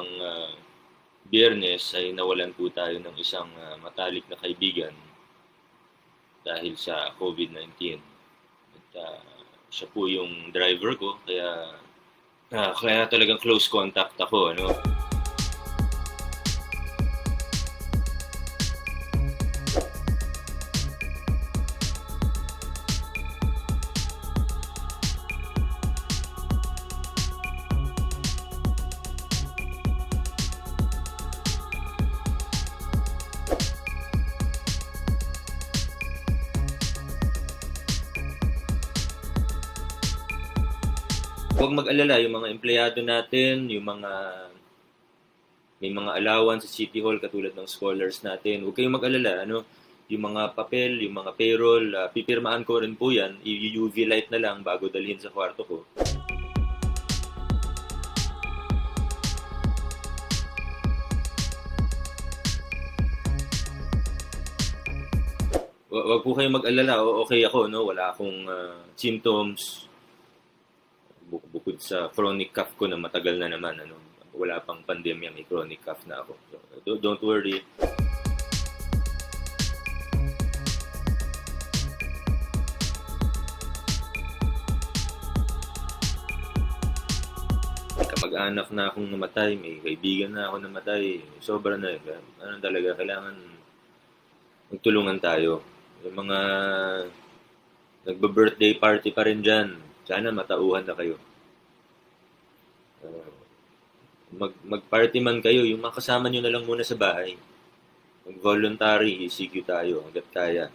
nakaraang Biyernes ay nawalan po tayo ng isang matalik na kaibigan dahil sa COVID-19. At siya po yung driver ko, kaya talagang close contact ako, ano. 'Wag mag-alala yung mga empleyado natin, may mga allowance sa City Hall katulad ng scholars natin. Huwag kayong mag-alala, ano, yung mga papel, yung mga payroll, pipirmahan ko rin po yan, i-UV light na lang bago dalhin sa kwarto ko. Wag po kayong mag-alala, okay ako, no? Wala akong symptoms bukod sa chronic cough ko na matagal na naman, ano. Wala pang pandemya, may chronic cough na ako. So, don't worry. May kamag-anak na akong namatay, may kaibigan na ako namatay. Sobra na eh. Ano talaga, kailangan magtulungan tayo. Yung mga nagbe-birthday party pa rin dyan, sana matauhan na kayo. Mag-party man kayo, yung mga kasama nyo na lang muna sa bahay. Mag-voluntary, ECQ tayo hanggat kaya.